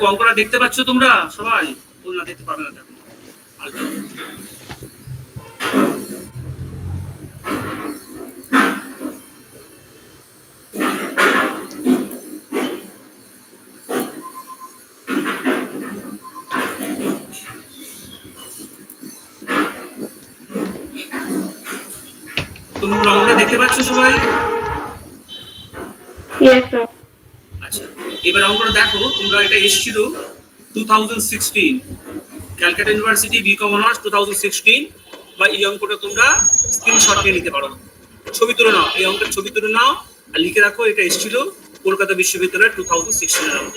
দেখো অঙ্কটা দেখতে পাচ্ছ তোমরা সবাই? না দেখতে পাবে না, দেখো তোমরা অঙ্কটা দেখতে পাচ্ছ সবাই? আচ্ছা, এবার অঙ্কটা দেখো তোমরা। এটা এসেছিল 2016 ক্যালকাটা ইউনিভার্সিটি বিকম অনার্স 2016, বা এই অঙ্কটা তোমরা স্ক্রিনশট নিয়ে নিতে পারো, ছবি তুলে নাও, এই অঙ্কের ছবি তুলে নাও আর লিখে রাখো এটা এসেছিল কলকাতা বিশ্ববিদ্যালয়ের 2016 এর অঙ্ক।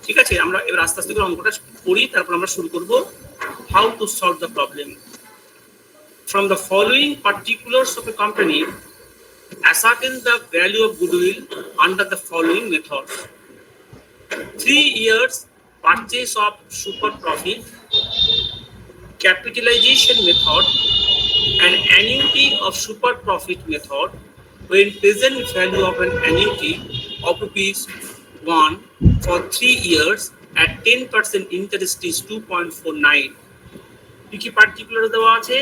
ঠিক আছে, আমরা এবার আস্তে আস্তে করে অঙ্কটা পড়ি, তারপর আমরা শুরু করব how to solve the problem. From the following particulars of a company, ascertain the value of goodwill under the following methods: 3 years purchase of super profit, capitalization method, an annuity of super profit method, when present value of an annuity of ₹1 for 3 years at 10% interest is 2.49. কি particular দেওয়া আছে?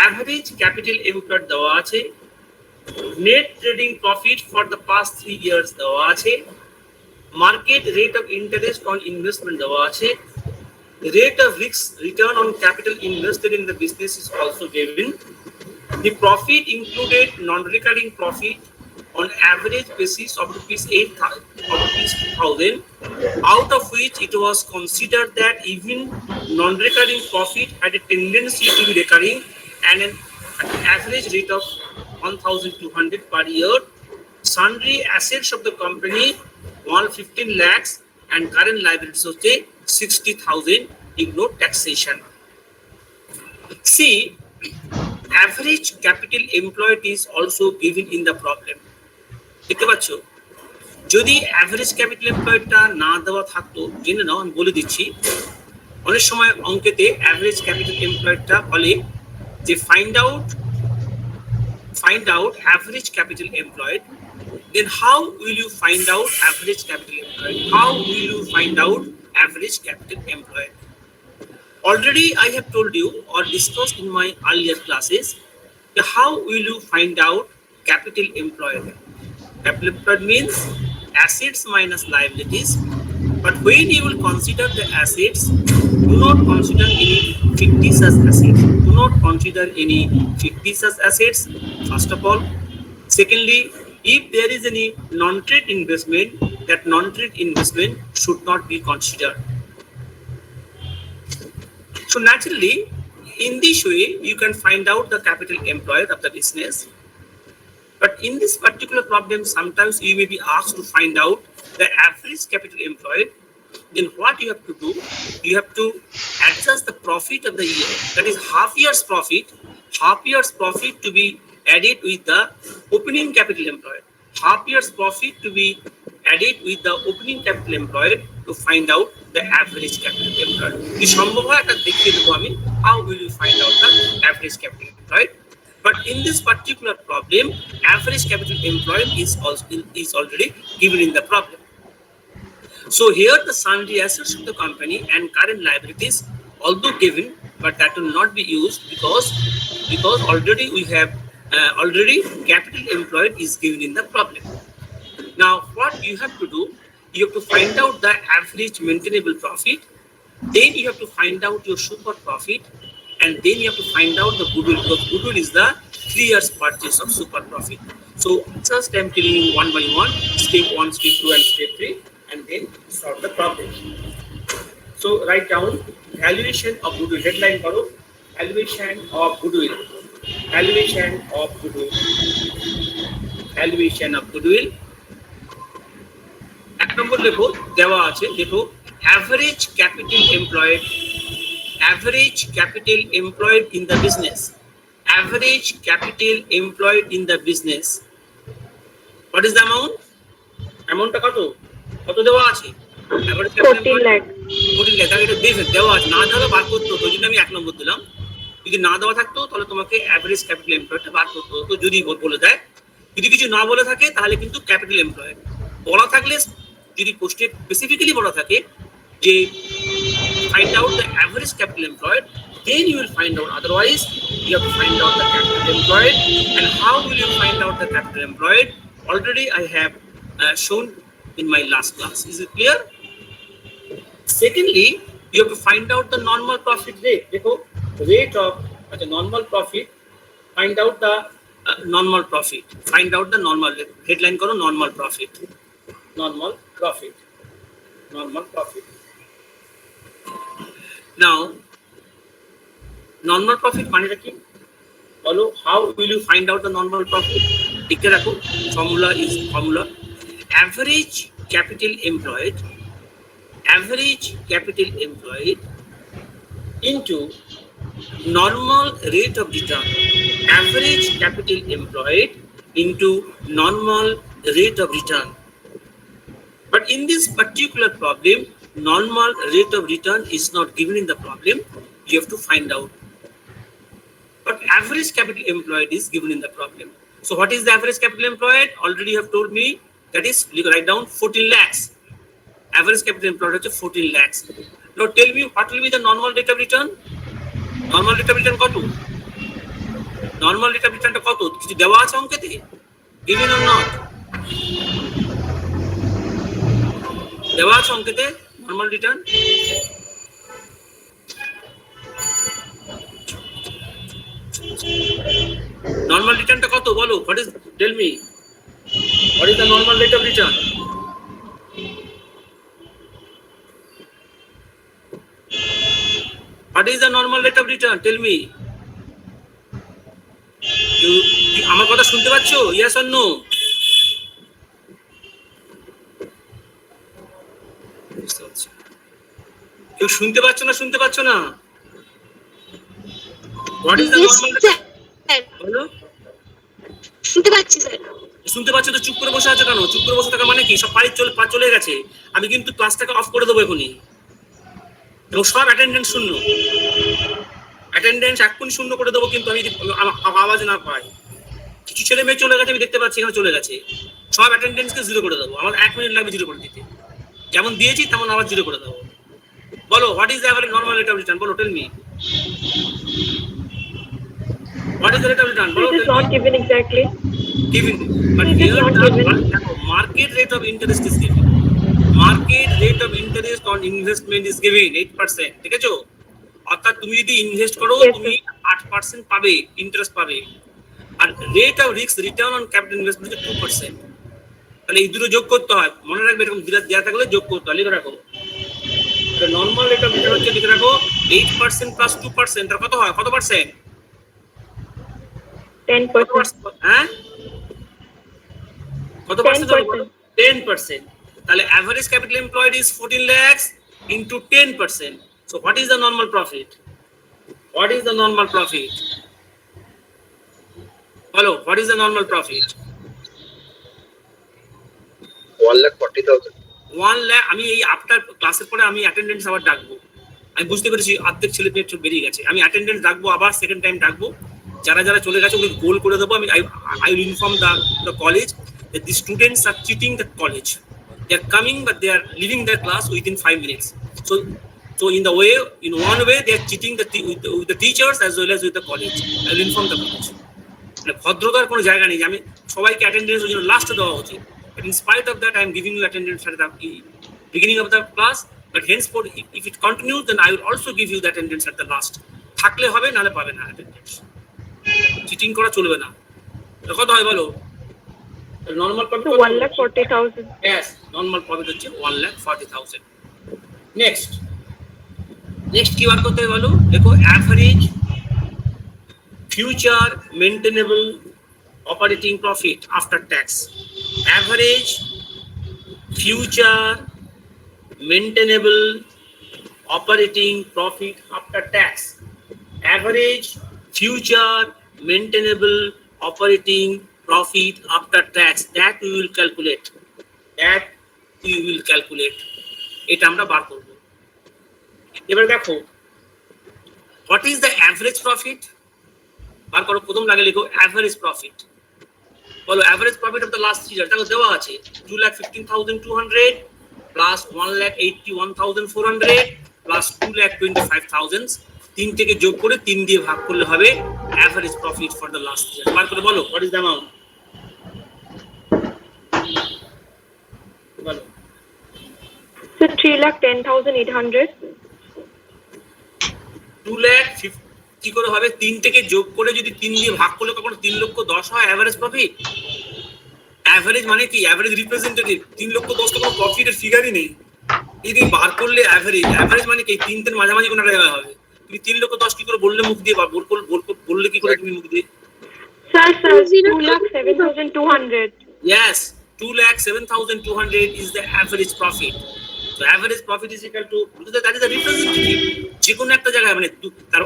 Average capital employed দেওয়া আছে, net trading profit for the past 3 years দেওয়া আছে, market rate of interest on investment দেওয়া আছে, rate of risk return on capital invested in the business is also given. The profit included non-recurring profit on average basis of ₹2,000, out of which it was considered that even non-recurring profit had a tendency to be recurring and an average rate of 1,200 per year. Sundry assets of the company 115 lakhs and current liabilities of 60,000. Ignore taxation. See, average capital employed is also given in the problem. দেখতে পাচ্ছ? যদি average capital এমপ্লয়েডটা না দেওয়া থাকতো, জেনে নাও, আমি বলে দিচ্ছি। অনেক সময় অঙ্কেতে অ্যাভারেজ ক্যাপিটাল এমপ্লয়েডটা বলে যে find out average capital employed. Then how will you find out average capital employed? How will you find out average capital employed? Already I have told you or discussed in my earlier classes, how will you find out capital employed? Capital employed means assets minus liabilities. But when you will consider the assets, do not consider any fictitious assets. Do not consider any fictitious assets, first of all. Secondly, if there is any non-trade investment, that non-trade investment should not be considered. So naturally, in this way, you can find out the capital employed of the business. But in this particular problem, sometimes you may be asked to find out the average capital employed. Then what you have to do? You have to adjust the profit of the year. That is half year's profit to be added with the opening capital employed. Half year's profit to be added with the opening capital employed to find out the average capital employed. If সম্ভব হয় এটা দেখিয়ে দেবো আমি, how will you find out the average capital employed? But in this particular problem, average capital employed is already given in the problem. So here the sundry assets of the company and current liabilities, although given, but that will not be used because already we have already capital employed is given in the problem. Now what you have to do, you have to find out the average maintainable profit, then you have to find out your super profit, and then you have to find out the goodwill, because goodwill is the 3 years purchase of super profit. So just I'm telling you one by one, step 1, step 2 and step 3, and then solve the problem. So write down valuation of goodwill, headline karo, valuation of goodwill, valuation of goodwill, valuation of goodwill. এক নম্বর লেখো, দেওয়া আছে, দেখো average capital employed in the business, average capital employed in the business. What is the amount? Amountটা কত দেওয়া আছে? average capital 14 lakh, এটা দেওয়া আছে, না দেওয়া বার করতে হতো, ওই জন্য আমি এক নম্বর দিলাম। যদি না দেওয়া থাকতো তাহলে তোমাকে অ্যাভারেজ ক্যাপিটাল এমপ্লয়েডটা বার করতে হতো, যদি বলে দেয়। যদি কিছু না বলে থাকে তাহলে কিন্তু ক্যাপিটাল এমপ্লয়েড, বলা থাকলে যদি পোস্টে স্পেসিফিক্যালি বলা থাকে যে find out the average capital employed, then you will find out. Otherwise, you have to find out the capital employed. And how will you find out the capital employed? Already I have shown in my last class. Is it clear? Secondly, you have to find out the normal profit rate. Dekho, rate of the normal profit. Find out the normal profit. Find out the normal headline. Karo normal profit. Normal profit. Normal profit. Now, normal profit মানেটা কি? বলো, how will you find out the normal profit? লিখে রাখো, formula is formula average capital employed into normal rate of return. Average capital employed into normal rate of return. But in this particular problem, normal rate of return is not given in the problem. You have to find out. But average capital employed is given in the problem. So what is the average capital employed? Already you have told me that is, write down 14 lakhs. Average capital employed is 14 lakhs. Now tell me what will be the normal rate of return? Normal rate of return কত? Normal rate of return টা কত? কিছু দেওয়া আছে অঙ্কেতে? Given or not? দেওয়া আছে অঙ্কেতে normal return? Normal return টা কত বলো? What is, tell me, what is the normal rate of return? What is the normal rate of return? Tell me. আমার কথা শুনতে পাচ্ছ? Yes or no? কেউ শুনতে পাচ্ছ না? শুনতে পাচ্ছ না? What is the normal rate? বলো। শুনতে পাচ্ছি স্যার। শুনতে পাচ্ছ তো চুপ করে বসে আছো কেন? চুপ করে বসে থাকা মানে কি? সব পারি চলে গেছে। আমি কিন্তু ক্লাসটাকে অফ করে দেবো এখনই। এবং সব অ্যাটেন্ডেন্স শূন্য। অ্যাটেন্ডেন্স এক্ষুনি শূন্য করে দেবো, কিন্তু আমি আওয়াজ না পাই। কিছু ছেলে মেয়ে চলে গেছে, আমি দেখতে পাচ্ছি এখানে চলে গেছে। সব অ্যাটেন্ডেন্সকে জিরো করে দেবো। আমার 1 মিনিট লাগবে জিরো করে দিতে। যেমন দিয়েছি তেমন আবার জিরো করে দেবো। বলো, what is the average normal rate of return? বলো, tell me. What is the rate of return? It is not given exactly. Given, but here market rate of interest is given. Market rate of interest on investment is given 8%. ঠিক আছে? অর্থাৎ তুমি যদি invest করো তুমি 8% পাবে, interest পাবে। আর rate of risk return on capital investment হচ্ছে 2%। তাহলে এই দুটো যোগ করতে হয়। মনে রাখবে, এরকম দেওয়া থাকলে যোগ করতে হয়। লিখে রাখো, নর্মাল রেট অফ রিটার্ন হচ্ছে, লিখে রাখো 8% প্লাস 2%, তার কত হয়? কত পার্সেন্ট? 10%. হ্যাঁ, কত পার্সেন্ট? 10%. তাহলে average capital employed is 14 lakhs into 10%. So what is the normal profit? What is the normal profit? Hello, what is the normal profit? 1,40,000. 1 lakh. আমি এই আফটার ক্লাসের পরে আমি অ্যাটেন্ডেন্স আবার ডাকবো। আমি বুঝতে পেরেছি অর্ধেক ছেলে মেয়ে বেরিয়ে গেছে। আমি অ্যাটেন্ডেন্স ডাকবো, আবার সেকেন্ড টাইম ডাকবো। যারা যারা চলে গেছে ওগুলো গোল করে দেবো আমি। I will inform the college that the students are cheating the college. They are coming but they are leaving their class within 5 minutes. So in one way they are cheating with the teachers as well as with the college. I will inform the college. মানে ভদ্রতার কোনো জায়গা নেই যে আমি সবাইকে অ্যাটেন্ডেন্সের জন্য লাস্টে দেওয়া উচিত। But in spite of that, I am giving you attendance at the beginning of the class. But henceforth, if it continues, then I will also give you the attendance at the last. থাকলে হবে, নালে পাবে না attendance. Cheating করা চলবে না। কত হয় বলো? Normal profit 1,40,000. Yes, normal profit হচ্ছে 1,40,000. নেক্সট কি বার করতে হবে বলো? দেখো, average future maintainable operating profit after tax. Average future maintainable operating profit after tax. Average future maintainable operating profit after tax. That we will calculate. এটা আমরা বার করব। এবার দেখো, what is the average profit? বার করো, প্রথম লাগে লিখো average profit. বলো, average profit of the last 3 years দেখো দেওয়া আছে 2,15,200, প্লাস 1,81,400 প্লাস 2,25,000, 3 থেকে যোগ করে 3 দিয়ে ভাগ করলে হবে average profit for the last year. বার করে বলো হোয়াট ইজ দ্য অ্যামাউন্ট, বলো। So 3,10,800. 2 লাখ কি করে হবে, 3 থেকে যোগ করে যদি 3 দিয়ে ভাগ করলে কখনো 3,10,000 হয় অ্যাভারেজ প্রফিট? অ্যাভারেজ মানে কি, অ্যাভারেজ রিপ্রেজেন্টেটিভ। 3,10,000 তো কোনো প্রফিটের ফিগারই নেই, এই তুমি বার করলে অ্যাভারেজ। অ্যাভারেজ মানে কি, 3 মাঝামাঝি কোনো জায়গায় হবে। তুমি 3,10,000 কি করে বললে মুখ দিয়ে, বা বললে কি করে তুমি মুখ দিয়ে? Sir, 2,07,200. Yes, 2,07,200 is the average profit. So average profit is equal to, that is the representative. যে কোনো একটা জায়গায় মানে তার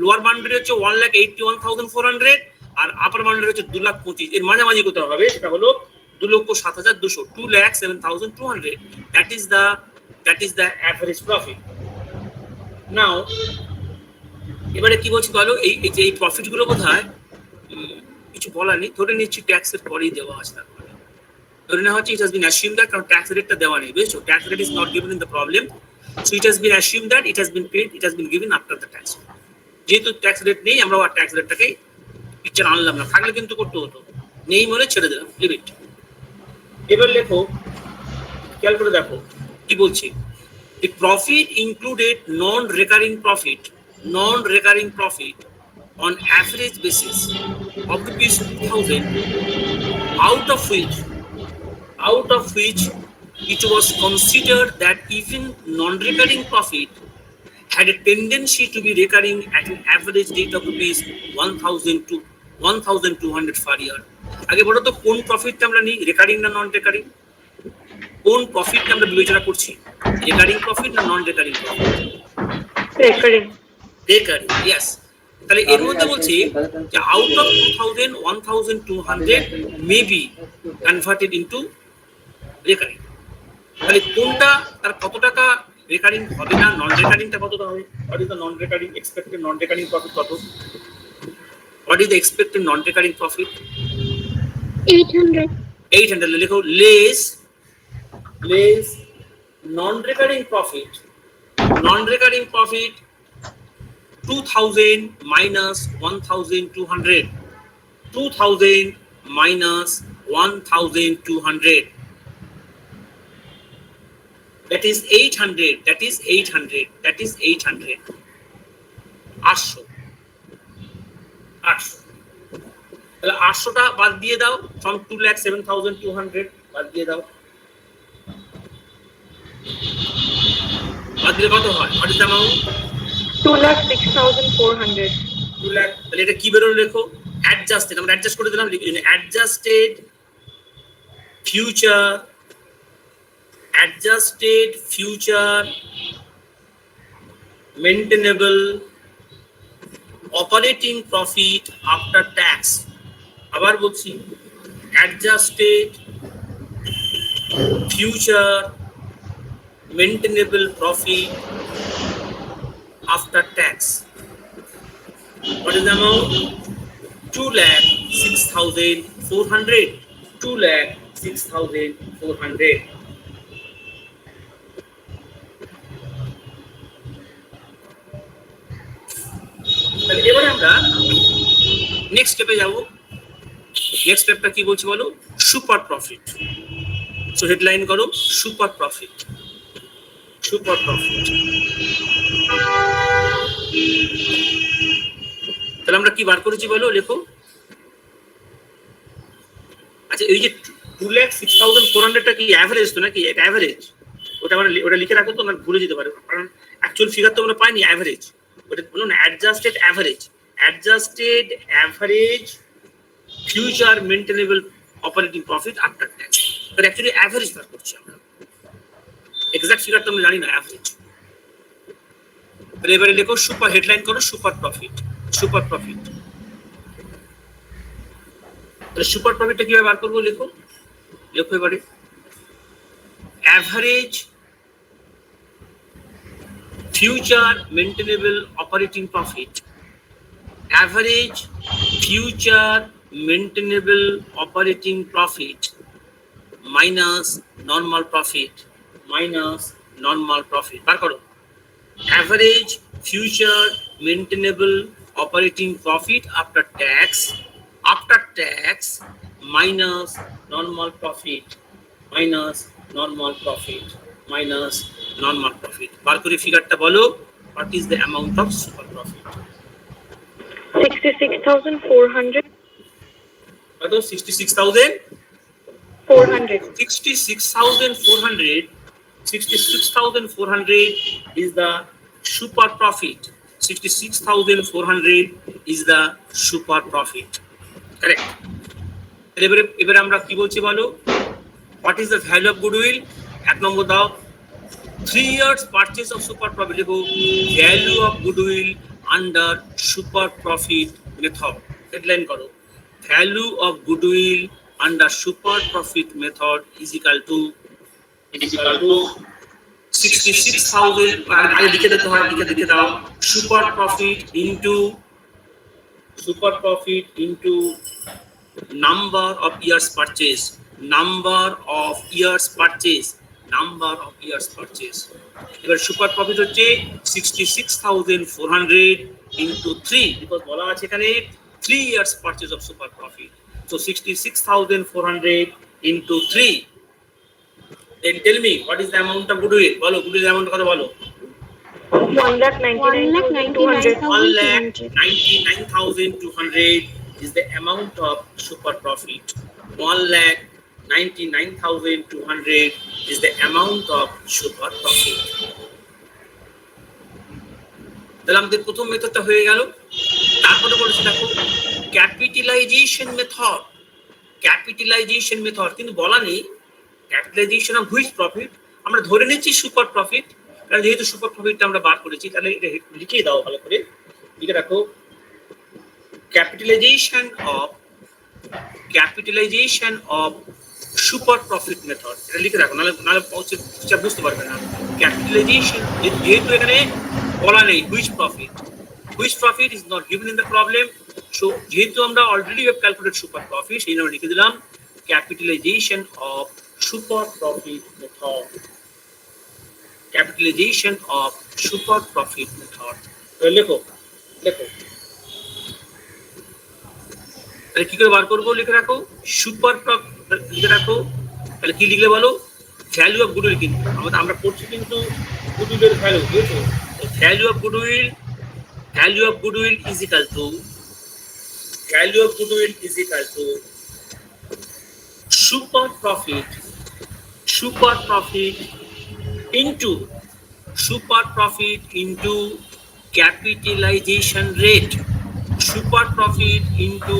লোয়ার বাউন্ডারি হচ্ছে 1,81,400 আর আপার বাউন্ডারি হচ্ছে 2,25,000, এর মাঝামাঝি কোথাও হবে, সেটা হলো 2,07,200, 2,07,200. That is the average profit. Now এবারে কি বলছি বলো, এই যে এই প্রফিট গুলো কোথায়, কিছু বলার নেই, ধরে নিচ্ছি ট্যাক্সের পরেই দেওয়া আছে। তারপরে ধরে নেওয়া হচ্ছে it has been assumed that, কারণ ট্যাক্স রেটটা দেওয়া নেই, বুঝছো, tax rate is not given in the problem, so it has been assumed that it has been paid, it has been given after the tax. যেহেতু tax rate নেই, আমরা আর tax রেটটাকে picture আনলাম না, থাকলে কিন্তু করতে হতো, নেই মনে ছেড়ে দিলাম, লিমিট। এবার লেখো, খেয়াল করে দেখো কি বলছি, the profit included non-recurring profit on average basis of rupees 2,000, out of which it was considered that even non-recurring profit had a tendency to be recurring at an average rate of rupees 1,000 to 1,200 per year. আগে বলো তো কোন প্রফিটটা আমরা নিই, recurring না non recurring? কোন প্রফিটটা আমরা বিবেচনা করছি, রেকারিং প্রফিট না non recurring profit? Recurring. Recurring, yes. তাহলে এর মধ্যে বলছি যে out of 2,000, 1,200 may be converted into recurring. তাহলে কোনটা, তার কত টাকা রেকারিং হবে না, নন রেকারিংটা কতটা হবে? What is the non recurring expected non recurring profit কত? What is the expected non recurring profit? 800. 800 লিখো, less non-recurring profit 2,000 minus 1,200, 2,000 minus 1,200, that is 800, that is 800, 800, 800। তাহলে 800টা বাদ দিয়ে দাও, from 2,07,200 বাদ দিয়ে দাও, বাদ দিলে কত হয়? What is the amount? 2,06,400. 2 lakh. তাহলে এটা কি বেরোলো লেখো, অ্যাডজাস্টেড, আমরা অ্যাডজাস্ট করে দিলাম, adjusted future maintainable operating profit after tax. আবার বলছি, adjusted future maintainable profit after tax. What is the amount? 2,06,400, 2,06,400. তাহলে এবারে আমরা নেক্সট স্টেপে যাব। নেক্সট স্টেপটা কি বলছি বলো, সুপার প্রফিট। সো হেডলাইন করো, সুপার প্রফিট। তাহলে আমরা কি বার করেছি বলো, লেখো। আচ্ছা, এই যে 2,06,400টা কি অ্যাভারেজ তো নাকি? এটা অ্যাভারেজ, ওটা আমরা ওটা লিখে রাখো তো, আমরা ভুলে যেতে পারি, কারণ অ্যাকচুয়াল ফিগার তো আমরা পাইনি, অ্যাভারেজ। ওটা বলো না, adjusted average future maintainable operating profit after tax. তাহলে অ্যাকচুয়ালি অ্যাভারেজ বার করছি আমরা, এক্সাক্ট ফিগার তো আমরা জানি না, অ্যাভারেজ। তাহলে এবারে লেখো, সুপার, হেডলাইন করো সুপার প্রফিট। তাহলে সুপার প্রফিটটা কিভাবে বার করবো, লেখো এবারে, average future maintainable operating profit, average future maintainable operating profit minus normal profit minus normal profit. বার করো average future maintainable operating profit after tax minus normal profit minus normal profit minus normal profit. বার করে ফিগারটা বলো, what is the amount of super profit? 66,400. কত? 66,400 is the super profit. 66,400 is the super profit. Correct. এবারে আমরা কি বলছি বলো, what is the value of goodwill? এক নম্বর দাও, 3 years purchase of super profit. দেখো value of goodwill under super profit method. Headline করো, value of goodwill under super profit method is equal to 66,000. আগে লিখে দিতে হয়, লিখে দাও, super profit into number of years purchase, এবার সুপার প্রফিট হচ্ছে 66,400 into 3, বিকজ বলা আছে এখানে 3 years purchase of super profit. So 66,400 into 3. Then tell me what is the amount of goodwill? বলো goodwill amount কত বলো? 1,99,200. 1,99,200 is the amount of super profit. 1,99,200 is the amount of super profit. তাহলে আমাদের প্রথম মেথডটা হয়ে গেল। তারপরে বলেছি দেখো ক্যাপিটালাইজেশন মেথড, কিন্তু বলা নেই ক্যাপিটালাইজেশন অফ হুইচ প্রফিট। আমরা ধরে নিচ্ছি সুপার প্রফিট, কারণ যেহেতু সুপার প্রফিটটা আমরা বার করেছি, তাহলে এটা লিখে দাও ভালো করে, লিখে রাখো capitalisation of super profit method. এটা লিখে রাখো, নাহলে বুঝতে পারবে না। ক্যাপিটালাইজেশন, যেহেতু এখানে বলা নেই which profit is not given in the problem, so যেহেতু আমরা already have calculated super profit, সেই জন্য লিখে দিলাম capitalisation of super profit method. লেখো তাহলে কি করে বার করবো, লিখে রাখো সুপার প্রফিট, লিখে রাখো। তাহলে কি লিখলে বলো, ভ্যালু অফ গুডউইল, কিন্তু আমরা করছি কিন্তু গুডউইলের ভ্যালু, বুঝেছো? Value of goodwill is equal to super profit into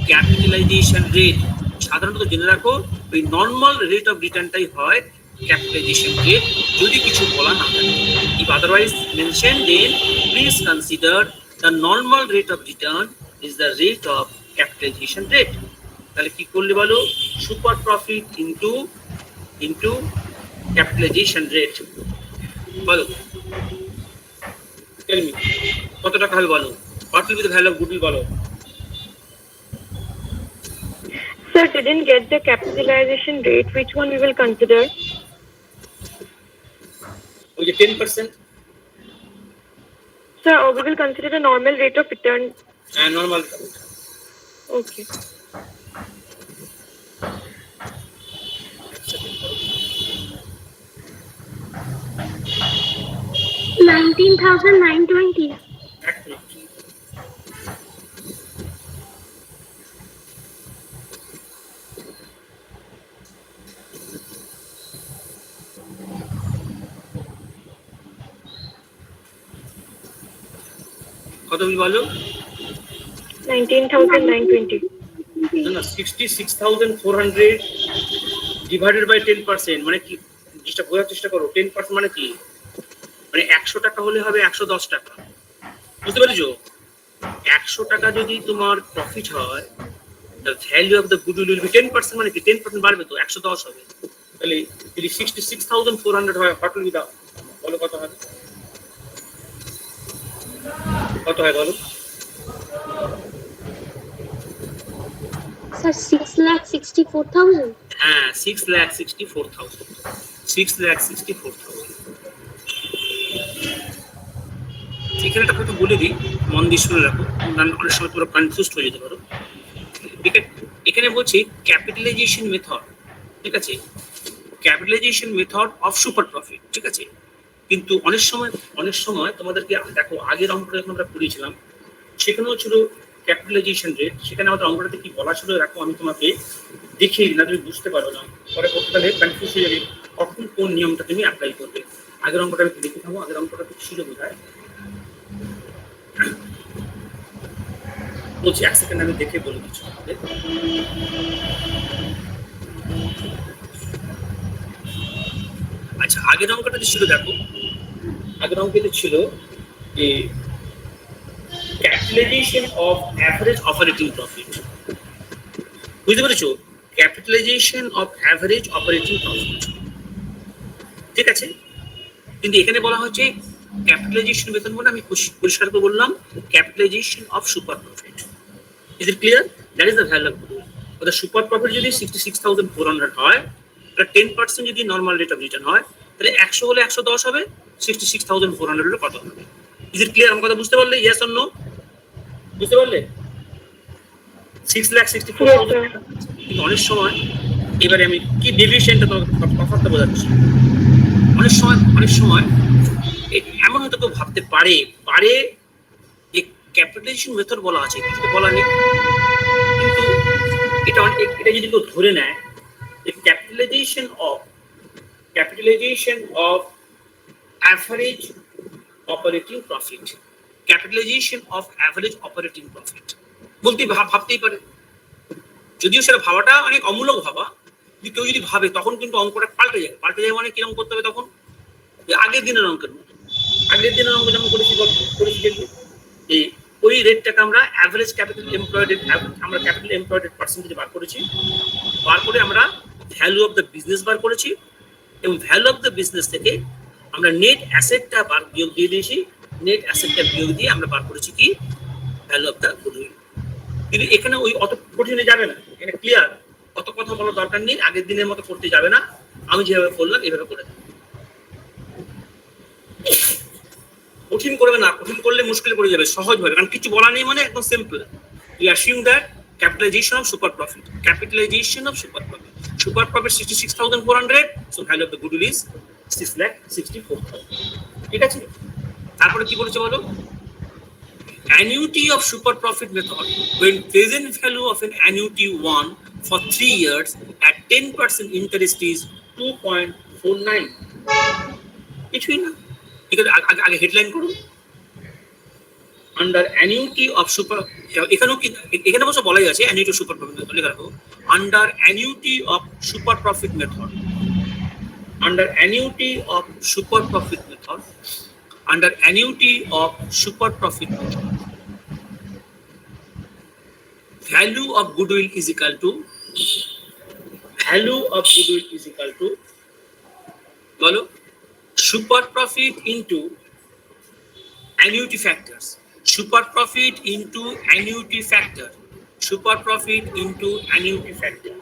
capitalisation rate. সাধারণত জেনে রাখো ওই নর্মাল রেট অফ রিটার্নটাই হয় ক্যাপিটালাইজেশন রেট, যদি কিছু বলা না থাকে। If otherwise mention, then please consider the normal rate of return is the rate of capitalisation rate. তাহলে কি করলে বলো, super profit into capitalisation rate. বলো টেল মি কত টাকা হবে বলো, what will be the value of goodwill বলো? Sir, didn't get the capitalization rate. Which one we will consider? ওই যে 10%, Sir, we will consider the normal rate of return. Normal. Okay. 19,920. কত বলো? 19,920. না, 66,400 ডিভাইডেড বাই 10%, মানে কি জিনিসটা বোঝার চেষ্টা করো। 10% মানে কি, মানে 100 টাকা হলে হবে 110 টাকা, বুঝতে পেরেছো? 100 টাকা যদি তোমার প্রফিট হয়, the value of the goodwill will be 10%, মানে কি 10% বাড়বে তো 110 হবে। তাহলে যদি 66,400 হয়, what will be the, বলো কত হবে, কত হয় বলো? Sir, 6,64,000. হ্যাঁ, 6,64,000। 6,64,000। এখানে একটা কথা বলে দিই, মন দিয়ে শুনে রাখো, অনেক সময় তোমরা কনফিউজড হয়ে যেতে পারো। এখানে বলছি ক্যাপিটালাইজেশন মেথড, ঠিক আছে, capitalisation method of super profit, ঠিক আছে। কিন্তু অনেক সময় তোমাদেরকে দেখো, আগের অঙ্কটা যখন আমরা পড়িয়েছিলাম সেখানেও ছিল ক্যাপিটালাইজেশন রেট, সেখানে আমাদের অঙ্কটাতে কি বলা ছিল দেখো, আমি তোমাকে দেখিয়ে দিই না, তুমি বুঝতে পারো না, পরে করতে গেলে কনফিউজ হয়ে যাবে কখন কোন নিয়মটা তুমি অ্যাপ্লাই করবে। আগের অঙ্কটা আমি দেখে থাকবো, আগের অঙ্কটা তো ছিল বোধহয়, বলছি 1 সেকেন্ড আমি দেখে বলে দিচ্ছি। আচ্ছা, আগের অঙ্কটাতে ছিল দেখো, আগের অঙ্কতে ছিল যে capitalisation of average operating profit, বুঝতে পেরেছো? Capitalisation of average operating profit, ঠিক আছে। কিন্তু এখানে বলা হচ্ছে ক্যাপিটালাইজেশন বেতন বলে, আমি পরিষ্কার করে বললাম capitalisation of super profit. Is it clear? That is the value of goodwill. অর্থাৎ সুপার প্রফিট যদি 66,400 হয়, তাহলে 10% যদি নর্মাল রেট অফ রিটার্ন হয়, তাহলে 100 হলে 110 হবে, 66,400 হলে কত হবে? Is it clear? আমার কথা বুঝতে পারলে? Yes or no? বুঝতে পারলে? 6,64,000। কিন্তু অনেক সময়, এবারে আমি কি ডেভিয়েশনটা তফাৎটা বোঝাচ্ছি, অনেক সময় এমন হয়তো কেউ ভাবতে পারে যে ক্যাপিটালাইজেশন মেথড বলা আছে, কিছু তো বলা নেই, কিন্তু এটা যদি কেউ ধরে নেয় যে capitalisation of average operating profit, capitalisation of average operating profit বলতে ভাবতেই পারে, যদিও সেটা ভাবাটা অনেক অমূলক ভাবা, কিন্তু কেউ যদি ভাবে তখন কিন্তু অঙ্কটা পাল্টে যায় মানে কিরকম করতে হবে তখন, আগের দিনের অঙ্কের মতো, আগের দিনের অঙ্ক যেমন করেছি দেখবি এই ওই রেটটাকে আমরা অ্যাভারেজ ক্যাপিটাল এমপ্লয়েড, আমরা ক্যাপিটাল এমপ্লয়েড পার্সেন্টেজ বার করেছি, বার করে আমরা ভ্যালু অফ দ্য বিজনেস বার করেছি, এবং ভ্যালু অফ দ্য বিজনেস থেকে আমরা নেট অ্যাসেটটা বিয়োগ দিয়ে দিয়েছি, নেট অ্যাসেটটা বিয়োগ দিয়ে আমরা বার করেছি কি ভ্যালু অফ দ্য গুডউইল। কিন্তু এখানে ওই অত কঠিনে যাবে না, এখানে ক্লিয়ার, অত কথা বলার দরকার নেই, আগের দিনের মতো করতে যাবে না, আমি যেভাবে করলাম এভাবে করে দেবো। কঠিন করবে না, কঠিন করলে মুশকিল পড়ে যাবে, সহজ ভাবে, কারণ কিছু বলা নেই, মানে একদম simple. We assume that capitalization of super profit, capitalization of super profit 66,400, so value of the goodwill is 6,64,000, ঠিক আছে। তারপরে কি বলেছে বলো, annuity of super profit method, when present value of an annuity 1 for 3 years at 10% interest is 2.49, কিছুই না, আগে headline করুন, আন্ডার অ্যানিউটি অফ সুপার, এখানে অবশ্য বলাই আছে annuity of super profit method, লেখা রাখো under annuity of super profit method, under annuity of super profit method, under annuity of super profit method, value of goodwill is equal to, value of goodwill is equal to বলো super profit into annuity factors, super profit into annuity factor, super profit into annuity factor.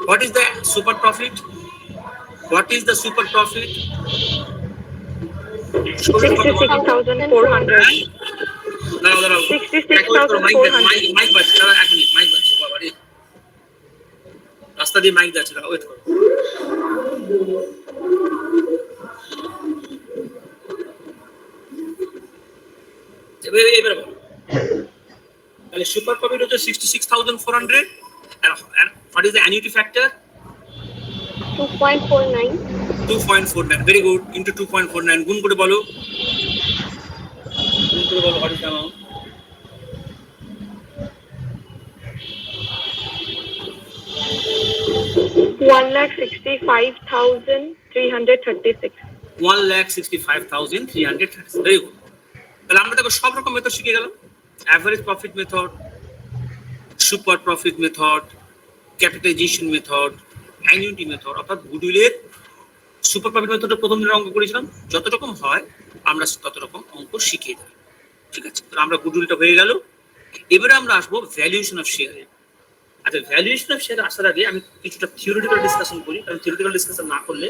What is the super profit? What is the super profit? 66,400. দাঁড়াও 66,400. Mic বাজছে, দাঁড়াও এক minute, mic বাজছে, বাবা রে, রাস্তা দিয়ে মাইক যাচ্ছে, দাঁড়াও ওয়েট করো। এবারে বলো, তাহলে সুপার প্রফিট হচ্ছে 66,400, and what is the annuity factor? 2.49. 2.49, very good, into 2.49, গুণ করে বলো, what is the amount? $1,65,336. 1,65,336, very good. তাহলে আমরা দেখো সব রকম মেথড শিখে গেলাম, average profit method, super profit method, capitalisation method, annuity method, অর্থাৎ গুডউইলের সুপার প্রফিট মেথডের প্রথম দিনের অঙ্ক করেছিলাম, যত রকম হয় আমরা তত রকম অঙ্ক শিখিয়ে দেব, ঠিক আছে। তাহলে আমরা গুডউইলটা হয়ে গেল, এবারে আমরা আসবো ভ্যালুয়েশন অফ শেয়ারে। আচ্ছা, ভ্যালুয়েশন অফ শেয়ার আসার আগে আমি কিছুটা থিওরিটিক্যাল ডিসকাশন করি, কারণ থিওরিটিক্যাল ডিসকাশন না করলে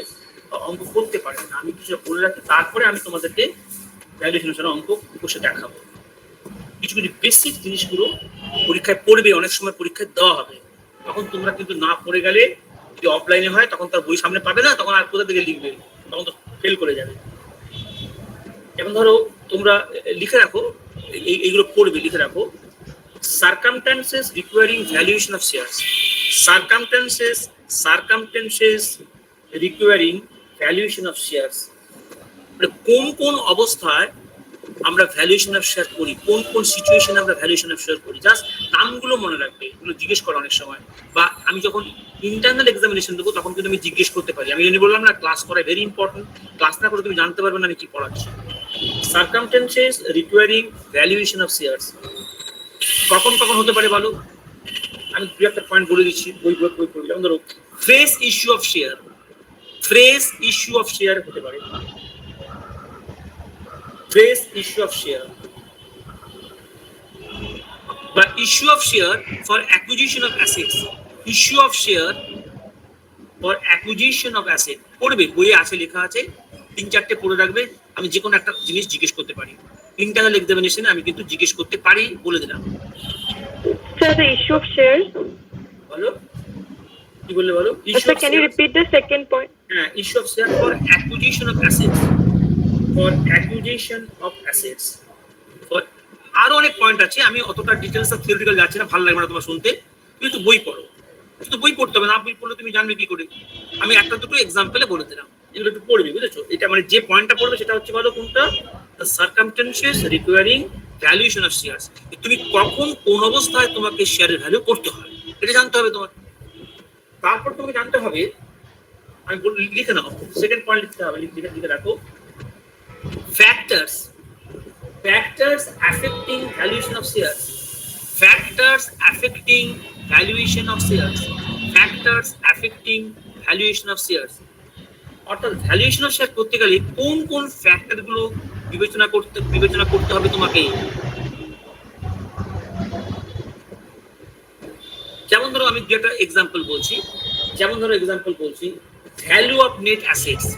অঙ্ক করতে পারে না। আমি কিছুটা বলে রাখি, তারপরে আমি তোমাদেরকে ভ্যালুয়েশন ছাড়া অঙ্ক বসে দেখাবো। কিছু কিছু বেসিক জিনিসগুলো পরীক্ষায় পড়বে, অনেক সময় পরীক্ষায় দেওয়া হবে, তখন তোমরা কিন্তু না পড়ে গেলে, যদি অফলাইনে হয় তখন তার বই সামনে পাবে না, তখন আর কোথা থেকে লিখবে, তখন তো ফেল করে যাবে। যেমন ধরো তোমরা লিখে রাখো, এইগুলো পড়বে, লিখে রাখো, circumstances requiring valuation of shares, circumstances requiring valuation of shares, মানে কোন কোন অবস্থায় আমরা ভ্যালুয়েশন অফ শেয়ার করি, কোন কোন সিচুয়েশনে আমরা ভ্যালুয়েশন অফ শেয়ার করি, জাস্ট নামগুলো মনে রাখবে, এগুলো জিজ্ঞেস করো অনেক সময়, বা আমি যখন ইন্টারনাল এক্সামিনেশন দেবো তখন কিন্তু আমি জিজ্ঞেস করতে পারি। আমি যদি বললাম না ক্লাস করা ভেরি ইম্পর্টেন্ট, ক্লাস না করে তুমি জানতে পারবে না আমি কি পড়াচ্ছি। Circumstances recurring valuation of shares কখন কখন হতে পারে বলো? আমি দু একটা পয়েন্ট বলে দিচ্ছি, বই পড়ি। যেমন ধরো fresh issue of share, fresh issue of share হতে পারে, ফ্রেশ ইস্যু অফ শেয়ার বা issue of share for acquisition of assets, issue of share for acquisition of asset পড়বে, বইয়ে আছে, লেখা আছে, 3-4টে পড়ে রাখবে। আমি যে কোনো একটা জিনিস জিজ্ঞেস করতে পারি, ইন্টারনাল এক্সামিনেশনে আমি কিন্তু জিজ্ঞেস করতে পারি, বলে দিলাম। Sir, the issue of shares. বলো কি বললে বলো? Sir, can you repeat the second point? হ্যাঁ, issue of share for acquisition of assets, for acquisition of assets. আরো অনেক পয়েন্ট আছে, আমি অতটা ডিটেলস আর থিওরিটিক্যাল যাচ্ছি না, ভালো লাগবে না তোমার শুনতে। তুমি তো বই পড়ো, শুধু বই পড়তে হবে না, বই পড়লে তুমি জানবে কি করে। আমি একটা দুটো এক্সাম্পলে বলে দিলাম, এগুলো একটু পড়বে, বুঝেছো? এটা মানে যে পয়েন্টটা পড়বে সেটা হচ্ছে বলো কোনটা, the circumstances recurring valuation of shares. তুমি কখন কোন অবস্থায় তোমাকে শেয়ারের ভ্যালু করতে হয় এটা জানতে হবে তোমার। তারপর তোমাকে জানতে হবে, আমি লিখে নাও, সেকেন্ড পয়েন্ট লিখতে হবে, লিখে রাখো, factors affecting valuation of shares, factors affecting valuation of shares, factors affecting valuation of shares। অর্থাৎ ভ্যালুয়েশন অফ শেয়ার করতে গেলে কোন কোন ফ্যাক্টর গুলো বিবেচনা করতে হবে তোমাকে। যেমন ধরো আমি একটা এক্সাম্পল বলছি, value of net assets,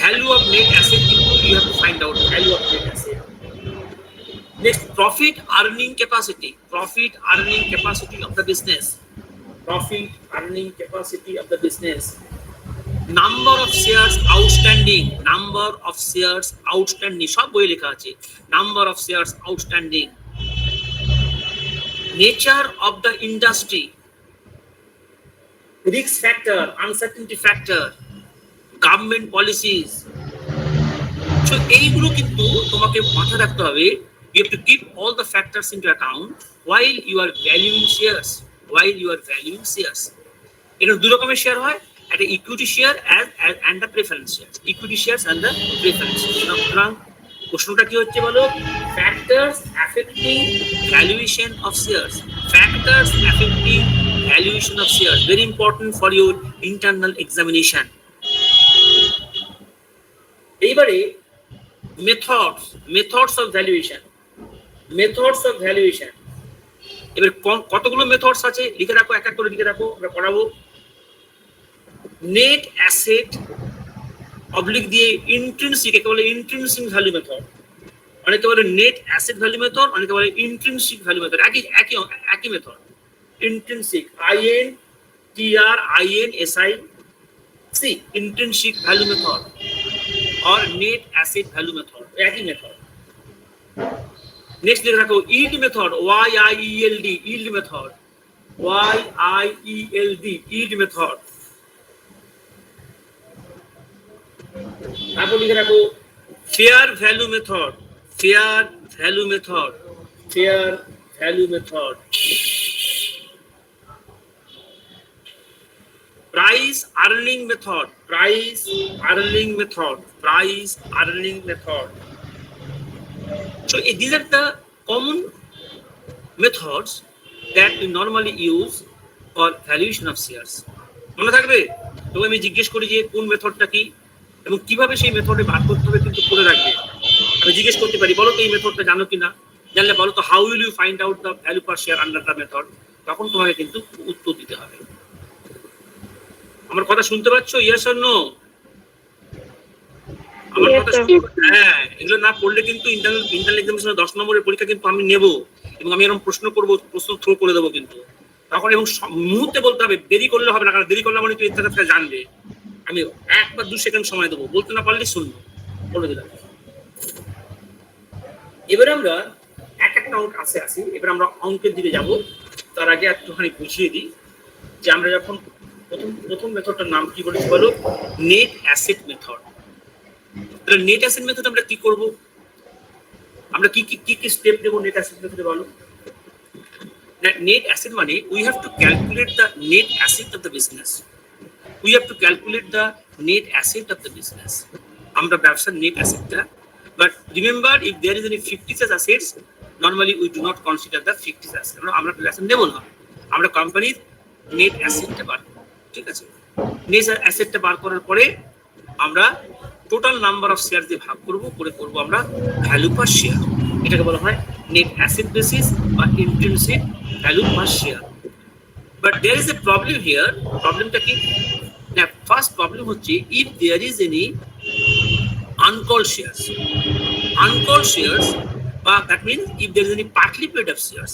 value of net asset you have to find out value of net asset. Next, profit earning capacity of the business, profit earning capacity of the business. Number of shares outstanding সব বই লেখা আছে, number of shares outstanding. Nature of the industry, risk factor, uncertainty factor, government policies. So এইগুলো কিন্তু তোমাকে মাথায় রাখতে হবে। You have to keep all the factors into account while you are valuing shares, এটা দুই রকমের শেয়ার হয়, একটা equity share and the preference shares, equity shares and the preference shares। সুতরাং প্রশ্নটা কি হচ্ছে বলো, factors affecting valuation of shares, very important for your internal examination। এইবারে মেথডস অফ ভ্যালুয়েশন, এবার কতগুলো মেথডস আছে লিখে রাখো, এক এক করে লিখে রাখো, আমরা পড়াবো। নেট অ্যাসেট অবলিক দিয়ে ইন্ট্রিনসিক, একে বলে ইন্ট্রিনসিক ভ্যালু মেথড, অনেকে বলে নেট অ্যাসেট ভ্যালু মেথড, অনেকে বলে ইন্ট্রিনসিক ভ্যালু মেথড, একই method. Intrinsic, INTRINSIC, intrinsic value method or net asset value method, একই মেথড। নেক্সট লিখে রাখো yield method, YIELD, yield method, yield method। তারপর লিখে রাখো fair value method, price earning method, so these are the common methods that we normally use for valuation of shares। মনে থাকবে তো? আমি জিজ্ঞেস করি যে কোন মেথডটা কি এবং কিভাবে সেই মেথডে ভাগ করতে হবে, কিন্তু করে রাখবে। আমি জিজ্ঞেস করতে পারি, বলো তো এই মেথডটা জানো কিনা, জানলে বলো তো how will you find out the value per share under the method, তখন তোমাকে কিন্তু উত্তর দিতে হবে। আমার কথা শুনতে পাচ্ছ? Yes or no? আমার Yes, কথা sir. হ্যাঁ, এগুলো না করলে কিন্তু ইন্টারনাল এক্সামিনেশনে 10 নম্বরের পরীক্ষা কিন্তু আমি নেব, এবং আমি এরকম প্রশ্ন করব, প্রশ্ন থ্রো করে দেবো কিন্তু তখন, এবং মুহূর্তে বলতে হবে, দেরি করলে হবে না, কারণ দেরি করলে মানে তুমি ইত্যাদি কথা জানবে। আমি 1 বা 2 সেকেন্ড সময় দেবো, বলতে না পারলে শুনবো, বলে দিলাম। এবারে আমরা একটা অঙ্ক আসি, এবার আমরা অঙ্কের দিকে যাব। তার আগে একটুখানি বুঝিয়ে দিই যে আমরা যখন প্রথম মেথডটার নাম কি বলেছি বলো, নেট অ্যাসেট মেথড। তাহলে নেট অ্যাসেট মেথড আমরা কি করব, আমরা কি কি কি স্টেপ দেব নেট অ্যাসেট মেথডে বলো। নেট অ্যাসেট মানে we have to calculate the net asset of the business, we have to calculate the net asset of the business, আমরা ব্যবসার নেট অ্যাসেটটা। But remember, if there is any fictitious assets, normally we do not consider the fictitious asset, আমরা asset নেব না, আমরা কোম্পানির net অ্যাসেটটা বার করব। ঠিক আছে, নেট অ্যাসেটটা বার করার পরে আমরা টোটাল নাম্বার অফ শেয়ার দিয়ে ভাগ করব, করব আমরা ভ্যালু পার শেয়ার, এটাকে বলা হয় নেট অ্যাসেট বেসিস বা intrinsic value per share. But there is a problem here, প্রবলেমটা কি না, ফার্স্ট প্রবলেম হচ্ছে if there is any uncalled shares, that means if there is any partly paid up shares,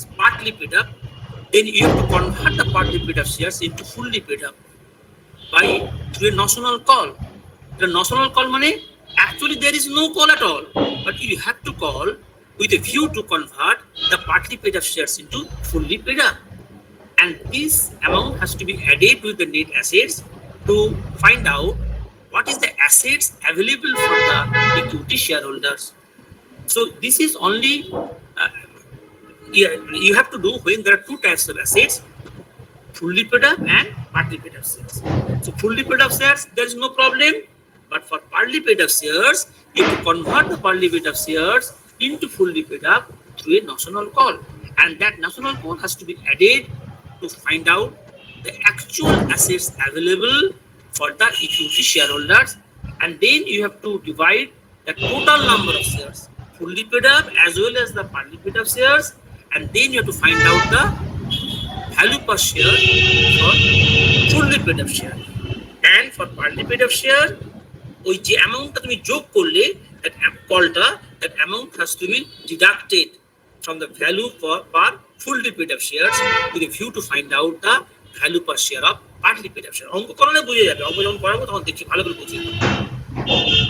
then you have to convert the partly paid up shares into fully paid up by through a notional call. The notional call means actually there is no call at all, but you have to call with a view to convert the partly paid up shares into fully paid up, and this amount has to be added with the net assets to find out what is the assets available for the equity shareholders. So this is only you have to do when there are two types of assets, fully paid up and partly paid up shares. So fully paid up shares, there is no problem, but for partly paid up shares, you have to convert the partly paid up shares into fully paid up through a notional call, and that notional call has to be added to find out the actual assets available for the equity shareholders, and then you have to divide the total number of shares, fully paid up as well as the partly paid up shares, and then you have to find out the value per share for fully paid up share, and for partly paid up share ওই যে অ্যামাউন্টটা তুমি যোগ করলে that amount has to be deducted from the value per fully paid up shares with a view to find out the value per share of partly paid up share. অঙ্ক করলে বুঝে যাবে, অঙ্ক যখন করাবো তখন দেখি ভালো করে বুঝিয়ে দেবো।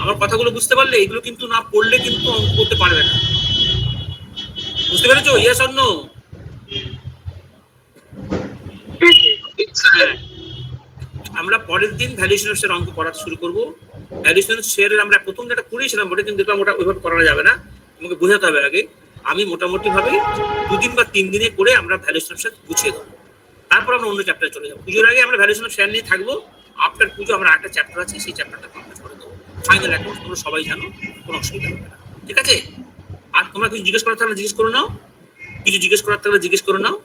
আমার কথাগুলো বুঝতে পারলে, এগুলো কিন্তু না পড়লে কিন্তু অঙ্ক করতে পারবে না, বুঝতে পেরেছো? Yes or no? হ্যাঁ, আমরা পরের দিন ভ্যালুয়েশন অফ শেয়ার অঙ্ক করা শুরু করব। ভ্যালুয়েশন অফ শেয়ারের আমরা প্রথম যেটা করেছিলাম ওটা কিন্তু দেখলাম ওটা ওইভাবে করা যাবে না, তোমাকে বোঝাতে হবে আগে। আমি মোটামুটি ভাবে 2 দিন বা 3 দিনে করে আমরা ভ্যালুয়েশন অফ শেয়ার গুছিয়ে দেবো, তারপর আমরা অন্য চ্যাপ্টারে চলে যাবো। পুজোর আগে আমরা ভ্যালুয়েশন অফ শেয়ার নিয়ে থাকবো, আফটার পুজো আমরা একটা চ্যাপ্টার আছে, সেই চ্যাপ্টারটা কমপ্লিট করে দেবো। ফাইনাল অ্যাকাউন্ট তোমরা সবাই জানো, কোনো অসুবিধা হবে না, ঠিক আছে? আর তোমরা কিছু জিজ্ঞেস করার থাকলে জিজ্ঞেস করে নাও, কিছু জিজ্ঞেস করার থাকলে জিজ্ঞেস করে নাও।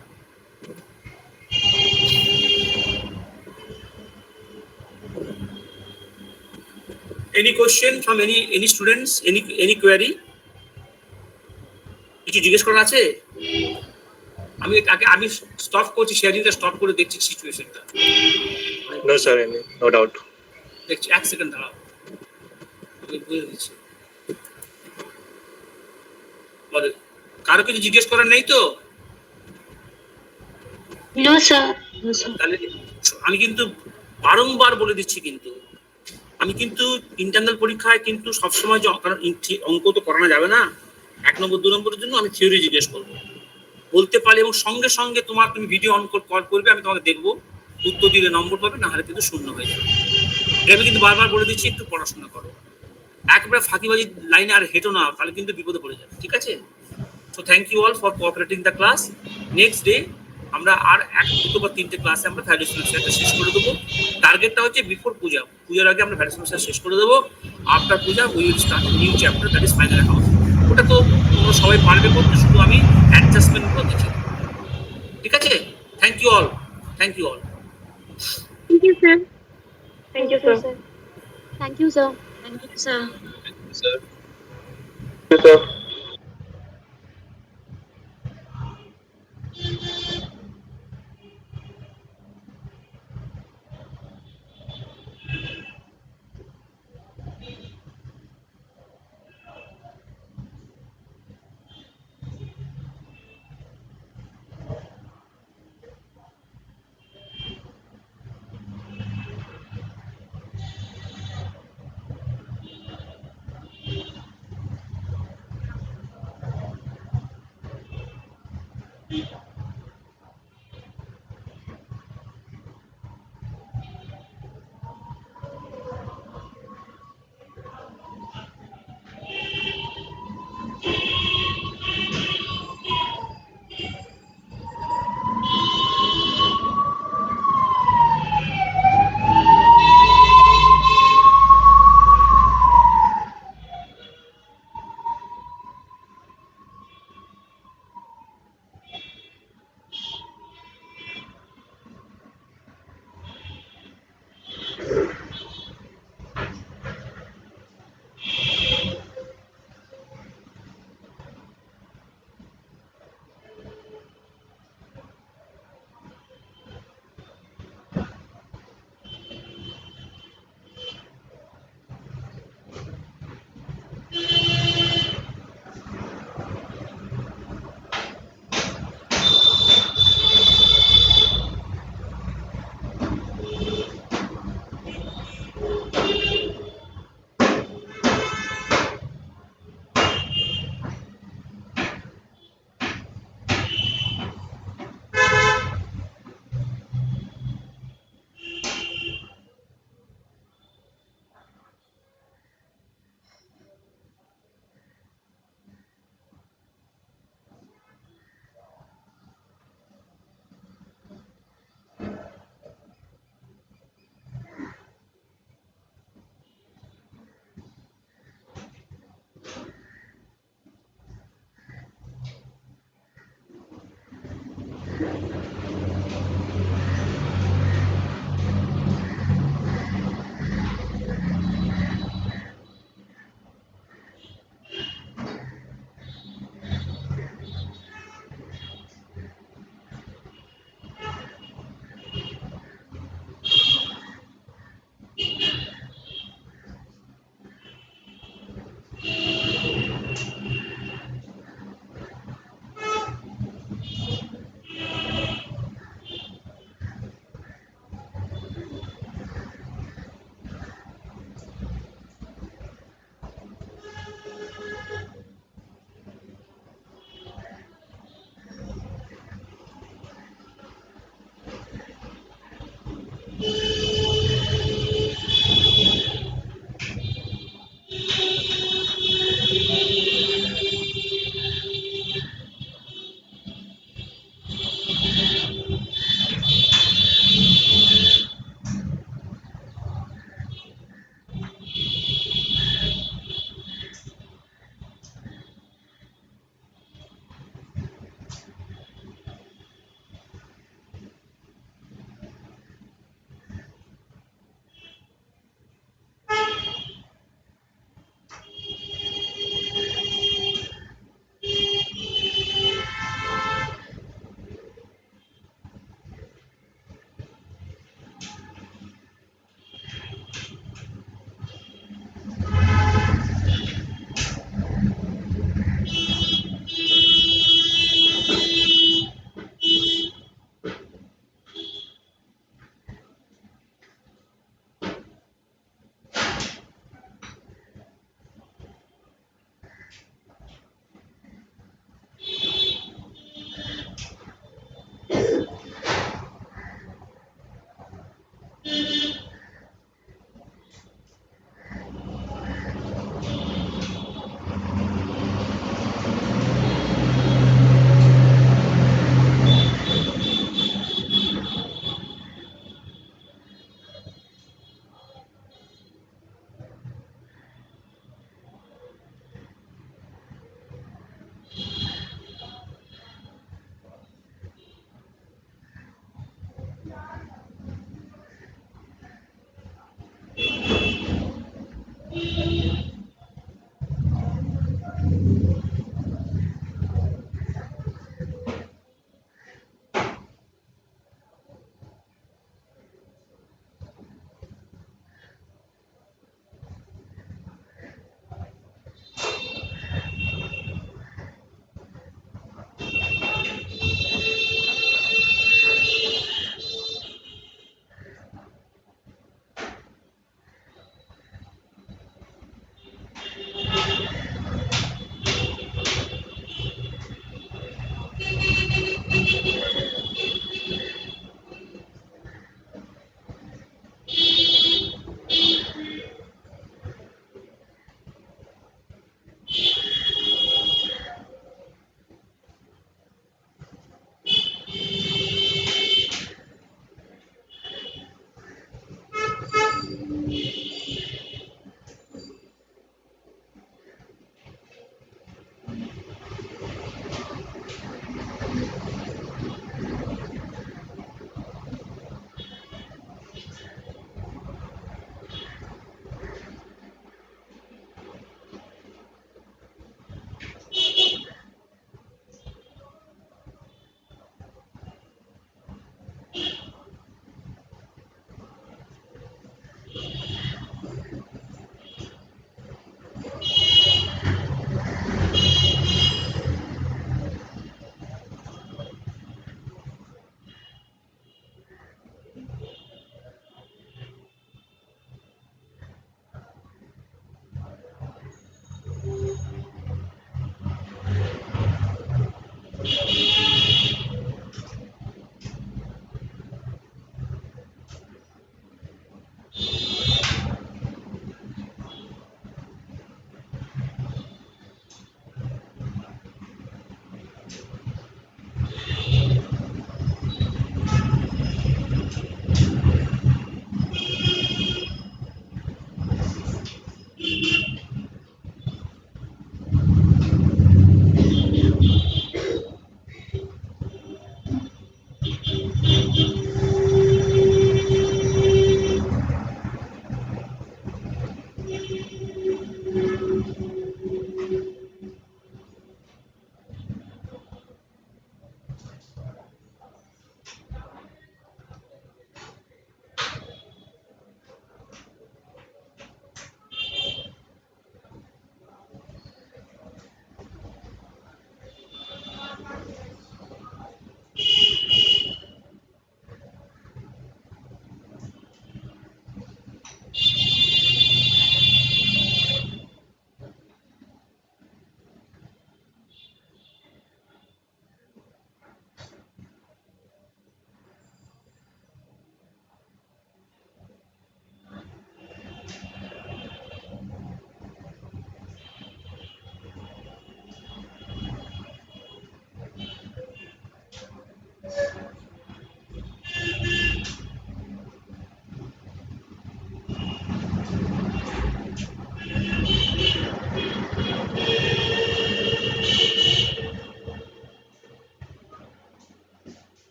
Any question from any students? Any query? কিছু জিজ্ঞেস করার আছে? আমি স্টপ করছি, শেয়ারিংটা স্টপ করে দেখছি সিচুয়েশনটা। No sir, no doubt. দেখছি, 1 সেকেন্ড দাঁড়াও, আমি বুঝে দিচ্ছি। বলে কারো কিছু জিজ্ঞেস করার নেই তো? No sir. No sir. তাহলে আমি কিন্তু বারংবার বলে দিচ্ছি, কিন্তু আমি কিন্তু ইন্টারনাল পরীক্ষায় কিন্তু সবসময় যে অঙ্ক তো করানো যাবে না, 1 নম্বর 2 নম্বরের জন্য আমি থিওরি জিজ্ঞেস করবো, বলতে পারলে, এবং সঙ্গে সঙ্গে তুমি ভিডিও অন কল করবে, আমি তোমাকে দেখবো, উত্তর দিলে নম্বর পাবে, না হলে কিন্তু শূন্য হয়ে যাবে। আমি কিন্তু বারবার বলে দিচ্ছি, একটু পড়াশোনা করো, একবারে ফাঁকিবাজি লাইনে আর হেঁটো না, তাহলে কিন্তু বিপদে পড়ে যাবে, ঠিক আছে? So thank you all for cooperating the class. Next day আমরা আর 1, 2 বা 3টে ক্লাসে আমরা ভ্যালুয়েশন অফ শেয়ারটা শেষ করে দেবো। টার্গেটটা হচ্ছে বিফোর পূজার আগে আমরা ভ্যালুয়েশন অফ শেয়ার শেষ করে দেবো। After Puja we will start new chapter, that is final account. ওটা তো তোমরা সবাই পারবে করতে, শুধু আমি অ্যাডজাস্টমেন্টগুলো দেখে দেবো, ঠিক আছে? Thank you all, thank you all. Thank you, sir. Thank you, sir. Thank you sir. Thank you sir. Sir.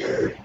sir.